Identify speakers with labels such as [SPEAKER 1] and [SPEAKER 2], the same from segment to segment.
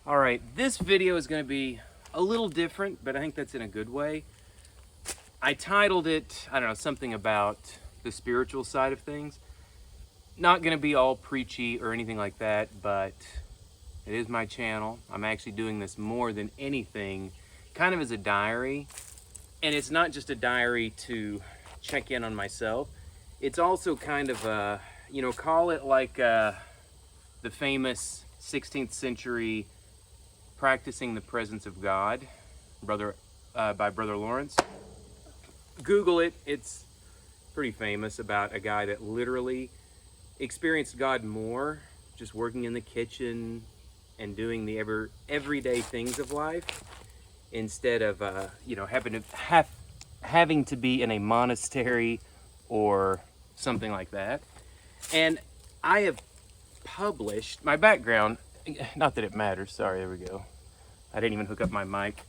[SPEAKER 1] All right, this video is going to be a little different, but I think that's in a good way. I titled it, I don't know, something about the spiritual side of things. Not going to be all preachy or anything like that, but it is my channel. I'm actually doing this more than anything, kind of as a diary. And it's not just a diary to check in on myself. It's also kind of a, call it like the famous 16th century Practicing the Presence of God, by Brother Lawrence. Google it. It's pretty famous about a guy that literally experienced God more just working in the kitchen and doing the everyday things of life instead of having to be in a monastery or something like that. And I have published my background. Not that it matters. Sorry, there we go. I didn't even hook up my mic.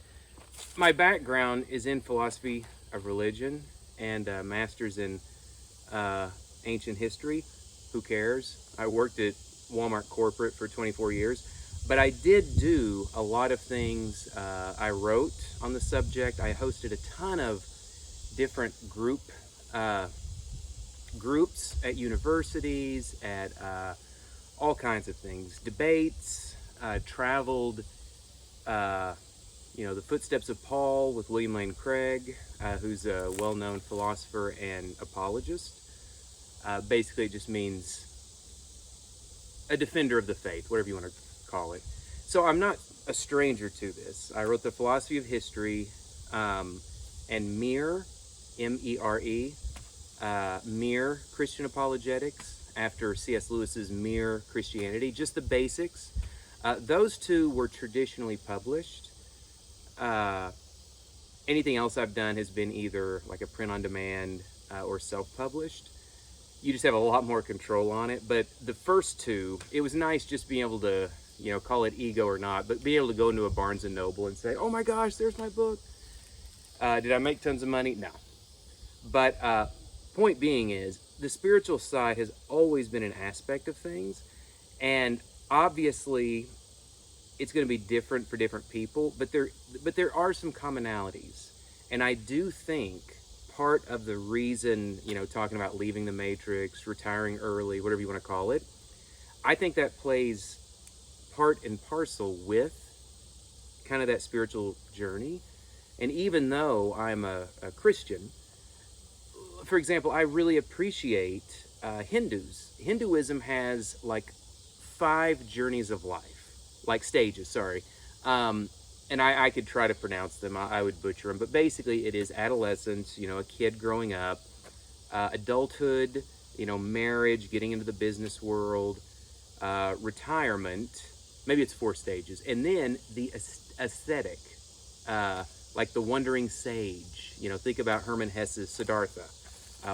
[SPEAKER 1] My background is in philosophy of religion and master's in ancient history. Who cares? I worked at Walmart corporate for 24 years, but I did do a lot of things. I wrote on the subject. I hosted a ton of different groups at universities, at all kinds of things, debates, traveled, the footsteps of Paul with William Lane Craig, who's a well-known philosopher and apologist. Basically, it just means a defender of the faith, whatever you want to call it. So I'm not a stranger to this. I wrote The Philosophy of History, and Mere, M-E-R-E, Mere Christian Apologetics, after C.S. Lewis's Mere Christianity, just the basics. Those two were traditionally published. Anything else I've done has been either like a print on demand or self-published. You just have a lot more control on it. But the first two, it was nice just being able to, call it ego or not, but being able to go into a Barnes and Noble and say, oh my gosh, there's my book. Did I make tons of money? No. But point being is, the spiritual side has always been an aspect of things, and obviously it's going to be different for different people, but there are some commonalities. And I do think part of the reason, talking about leaving the matrix, retiring early, whatever you want to call it, I think that plays part and parcel with kind of that spiritual journey. And even though I'm a Christian, for example, I really appreciate Hindus. Hinduism has like 5 journeys of life, like stages, sorry. And I could try to pronounce them. I would butcher them. But basically, it is adolescence, a kid growing up, adulthood, marriage, getting into the business world, retirement. Maybe it's 4 stages. And then the ascetic, like the wandering sage. Think about Hermann Hesse's Siddhartha,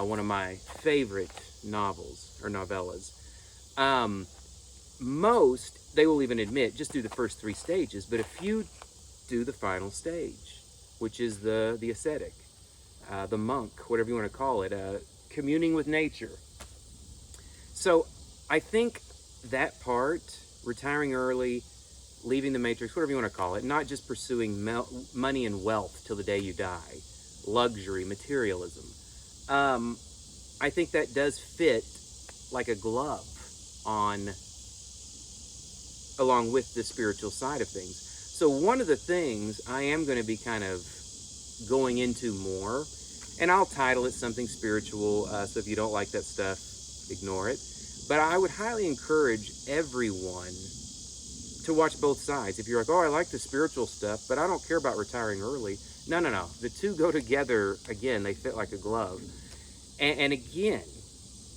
[SPEAKER 1] one of my favorite novels or novellas. Most, they will even admit, just do the first 3 stages, but a few do the final stage, which is the ascetic, the monk, whatever you want to call it, communing with nature. So I think that part, retiring early, leaving the matrix, whatever you want to call it, not just pursuing money and wealth till the day you die, luxury, materialism. I think that does fit like a glove along with the spiritual side of things. So one of the things I am going to be kind of going into more, and I'll title it something spiritual, so if you don't like that stuff, ignore it. But I would highly encourage everyone to watch both sides. If you're like, oh, I like the spiritual stuff, but I don't care about retiring early. No. The two go together, again, they fit like a glove. And again,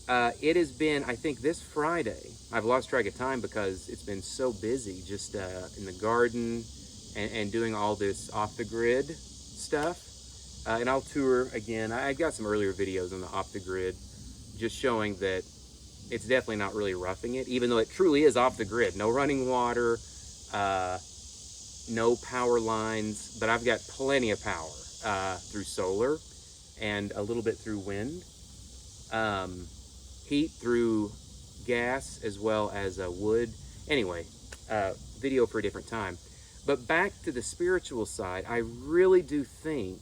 [SPEAKER 1] it has been, I think this Friday, I've lost track of time because it's been so busy just in the garden and doing all this off-the-grid stuff. And I'll tour again. I've got some earlier videos on the off-the-grid just showing that it's definitely not really roughing it, even though it truly is off-the-grid. No running water, no power lines, but I've got plenty of power through solar and a little bit through wind. Heat through gas as well as wood. Anyway, video for a different time. But back to the spiritual side, I really do think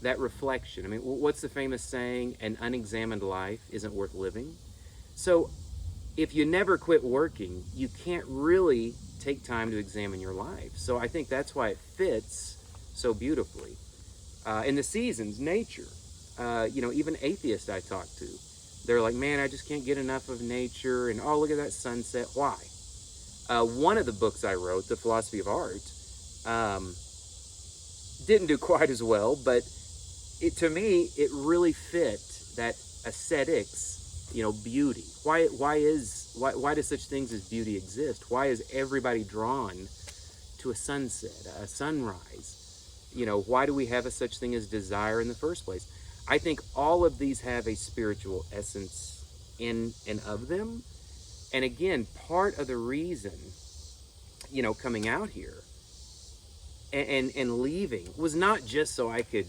[SPEAKER 1] that reflection. I mean, what's the famous saying? An unexamined life isn't worth living. So if you never quit working, you can't really take time to examine your life. So I think that's why it fits so beautifully. In the seasons, nature, even atheists I talk to, they're like, man, I just can't get enough of nature. And oh, look at that sunset. Why? One of the books I wrote, The Philosophy of Art, didn't do quite as well, but to me, it really fit that aesthetics, beauty. Why do such things as beauty exist? Why is everybody drawn to a sunset, a sunrise? Why do we have a such thing as desire in the first place? I think all of these have a spiritual essence in and of them. And again, part of the reason, coming out here and leaving was not just so I could,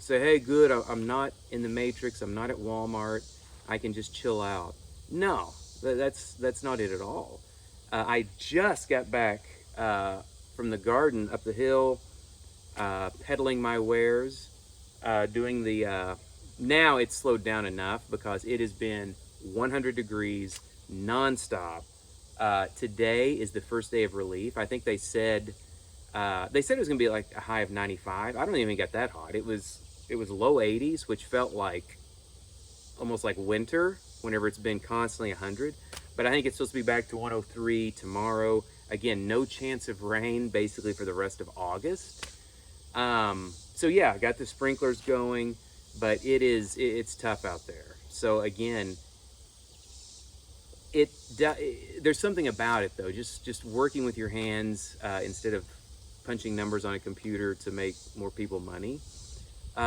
[SPEAKER 1] say, hey, good, I'm not in the Matrix, I'm not at Walmart, I can just chill out. No, that's not it at all. I just got back from the garden up the hill, peddling my wares, doing the, now it's slowed down enough because it has been 100 degrees nonstop. Today is the first day of relief. I think they said it was going to be like a high of 95. I don't even get that hot. It was low 80s, which felt like almost like winter whenever it's been constantly 100. But I think it's supposed to be back to 103 tomorrow. Again, no chance of rain basically for the rest of August. So yeah, I got the sprinklers going, but it's tough out there. So again, there's something about it though, just working with your hands instead of punching numbers on a computer to make more people money.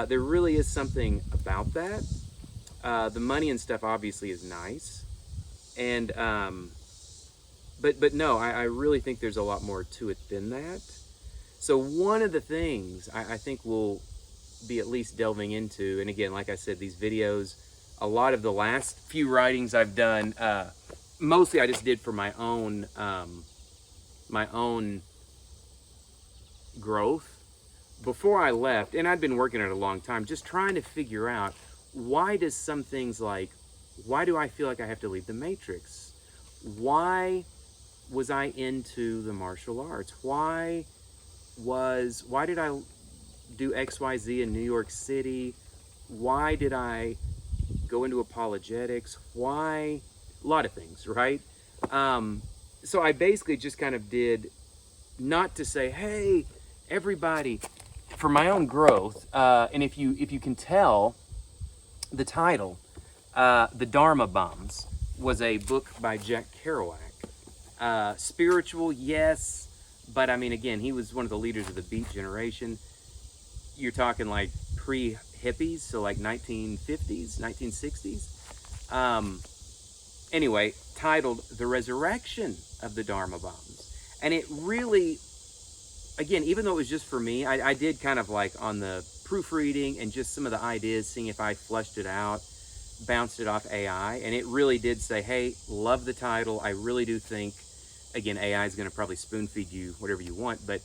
[SPEAKER 1] There really is something about that. The money and stuff obviously is nice, and but no, I really think there's a lot more to it than that. So one of the things I think we'll be at least delving into, and again, like I said, these videos, a lot of the last few writings I've done, mostly I just did for my own growth before I left, and I'd been working at it a long time, just trying to figure out why do I feel like I have to leave the Matrix? Why was I into the martial arts? Why did I do XYZ in New York City? Why did I go into apologetics? Why? A lot of things, right? So I basically just kind of did, not to say, hey, everybody, for my own growth, and if you can tell, the title, The Dharma Bums, was a book by Jack Kerouac. Spiritual, yes, but I mean, again, he was one of the leaders of the Beat Generation. You're talking like pre-hippies, so like 1950s, 1960s. Anyway, titled The Resurrection of the Dharma Bums. And it really, again, even though it was just for me, I did kind of like on the proofreading and just some of the ideas, seeing if I fleshed it out, bounced it off AI, and it really did say, hey, love the title. I really do think, again, AI is going to probably spoon feed you whatever you want, but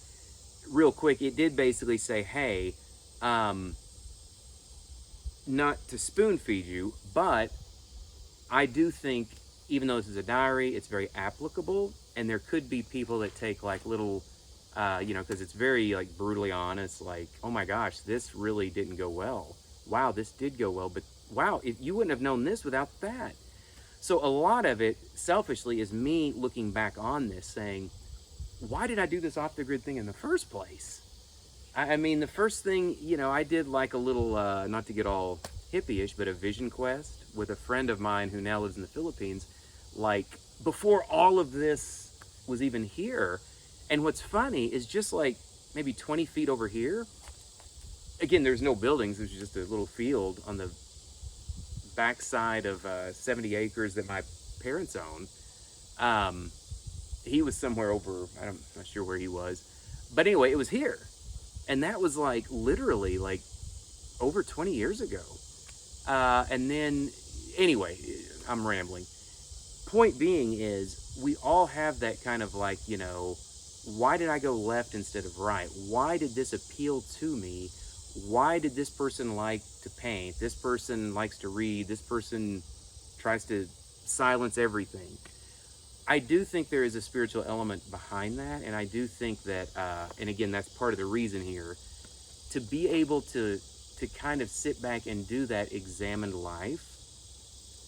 [SPEAKER 1] real quick, it did basically say, hey, not to spoon feed you, but I do think, even though this is a diary, it's very applicable, and there could be people that take like little, because it's very like brutally honest, like, oh my gosh, this really didn't go well. Wow, this did go well, but wow, you wouldn't have known this without that. So a lot of it, selfishly, is me looking back on this saying, why did I do this off the grid thing in the first place? I mean, the first thing, I did like a little, not to get all hippie-ish, but a vision quest with a friend of mine who now lives in the Philippines, like before all of this was even here. And what's funny is just like maybe 20 feet over here, again, there's no buildings, there's just a little field on the backside of 70 acres that my parents own. He was somewhere over, I'm not sure where he was, but anyway, it was here. And that was like literally like over 20 years ago. And then, anyway, I'm rambling. Point being is, we all have that kind of like, you know, why did I go left instead of right? Why did this appeal to me? Why did this person like to paint? This person likes to read. This person tries to silence everything. I do think there is a spiritual element behind that, and I do think that, and again, that's part of the reason here, to be able to kind of sit back and do that examined life.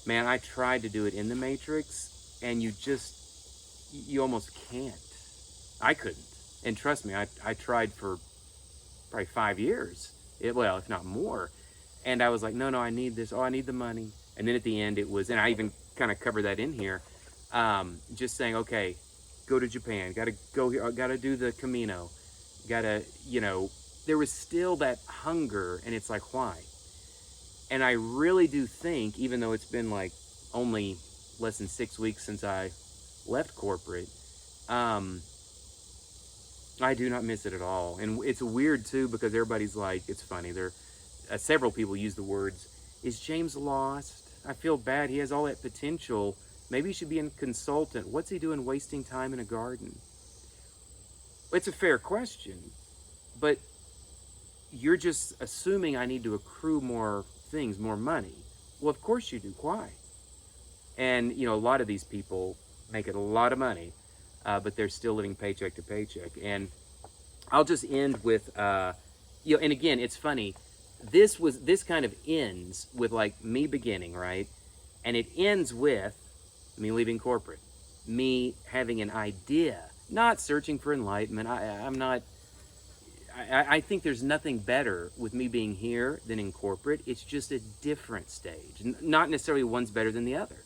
[SPEAKER 1] Man, I tried to do it in the Matrix, and you almost can't. I couldn't, and trust me, I tried for probably 5 years, well, if not more, and I was like, no, I need this. Oh, I need the money, and then at the end, it was, and I even kind of cover that in here. Just saying, okay, go to Japan, gotta go here, gotta do the Camino, gotta, you know, there was still that hunger, and it's like, why? And I really do think, even though it's been like only less than 6 weeks since I left corporate, I do not miss it at all. And it's weird too, because everybody's like, it's funny, several people use the words, is James lost? I feel bad, he has all that potential. Maybe he should be a consultant. What's he doing wasting time in a garden? It's a fair question, but you're just assuming I need to accrue more things, more money. Well, of course you do. Why? And, you know, a lot of these people make it a lot of money, but they're still living paycheck to paycheck. And I'll just end with, you know, and again, it's funny. This kind of ends with like me beginning, right? And it ends with me leaving corporate, me having an idea, not searching for enlightenment. I think there's nothing better with me being here than in corporate. It's just a different stage. Not necessarily one's better than the other.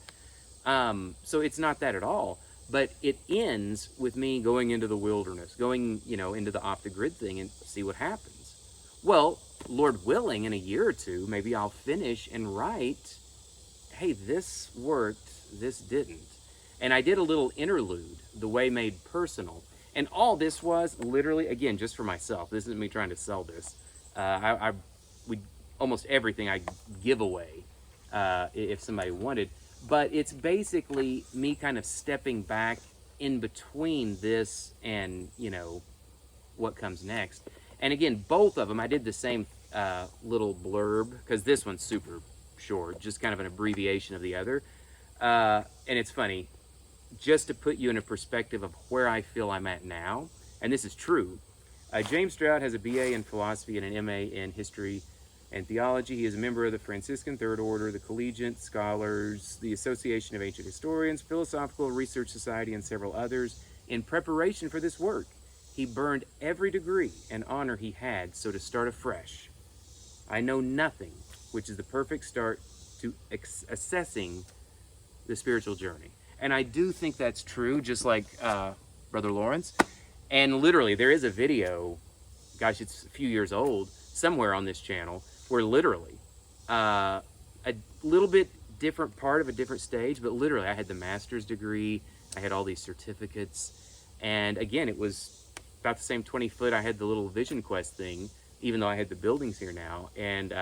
[SPEAKER 1] So it's not that at all. But it ends with me going into the wilderness, going, you know, into the off-the-grid thing and see what happens. Well, Lord willing, in a year or two, maybe I'll finish and write, hey, this worked, this didn't. And I did a little interlude, The Way Made Personal. And all this was literally, again, just for myself. This isn't me trying to sell this. Almost everything I give away if somebody wanted. But it's basically me kind of stepping back in between this and, you know, what comes next. And again, both of them, I did the same little blurb, because this one's super short, just kind of an abbreviation of the other. And it's funny, just to put you in a perspective of where I feel I'm at now, and this is true. James Stroud has a BA in philosophy and an MA in history and theology. He is a member of the Franciscan Third Order, the Collegiate Scholars, the Association of Ancient Historians, Philosophical Research Society, and several others. In preparation for this work, he burned every degree and honor he had, so to start afresh. I know nothing, which is the perfect start to assessing the spiritual journey. And I do think that's true, just like Brother Lawrence. And literally, there is a video, gosh, it's a few years old, somewhere on this channel, where literally, a little bit different part of a different stage, but literally I had the master's degree, I had all these certificates, and again, it was about the same 20 foot. I had the little Vision Quest thing, even though I had the buildings here now. And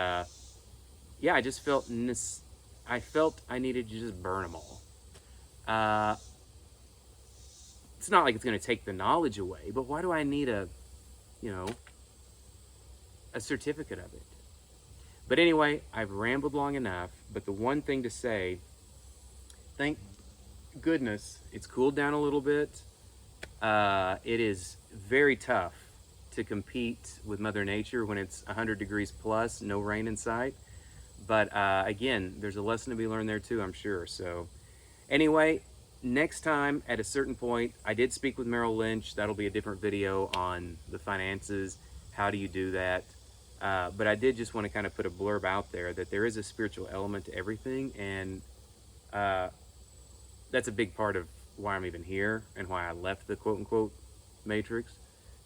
[SPEAKER 1] yeah, I just felt I needed to just burn them all. It's not like it's going to take the knowledge away, but why do I need a certificate of it? But anyway, I've rambled long enough, but the one thing to say, thank goodness it's cooled down a little bit. It is very tough to compete with Mother Nature when it's 100 degrees plus, no rain in sight. But again, there's a lesson to be learned there too, I'm sure. So anyway, next time at a certain point, I did speak with Merrill Lynch. That'll be a different video on the finances. How do you do that? But I did just want to kind of put a blurb out there that there is a spiritual element to everything. And that's a big part of why I'm even here and why I left the quote-unquote Matrix.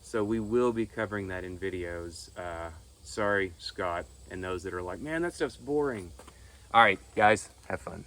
[SPEAKER 1] So we will be covering that in videos. Sorry, Scott, and those that are like, man, that stuff's boring. All right, guys, have fun.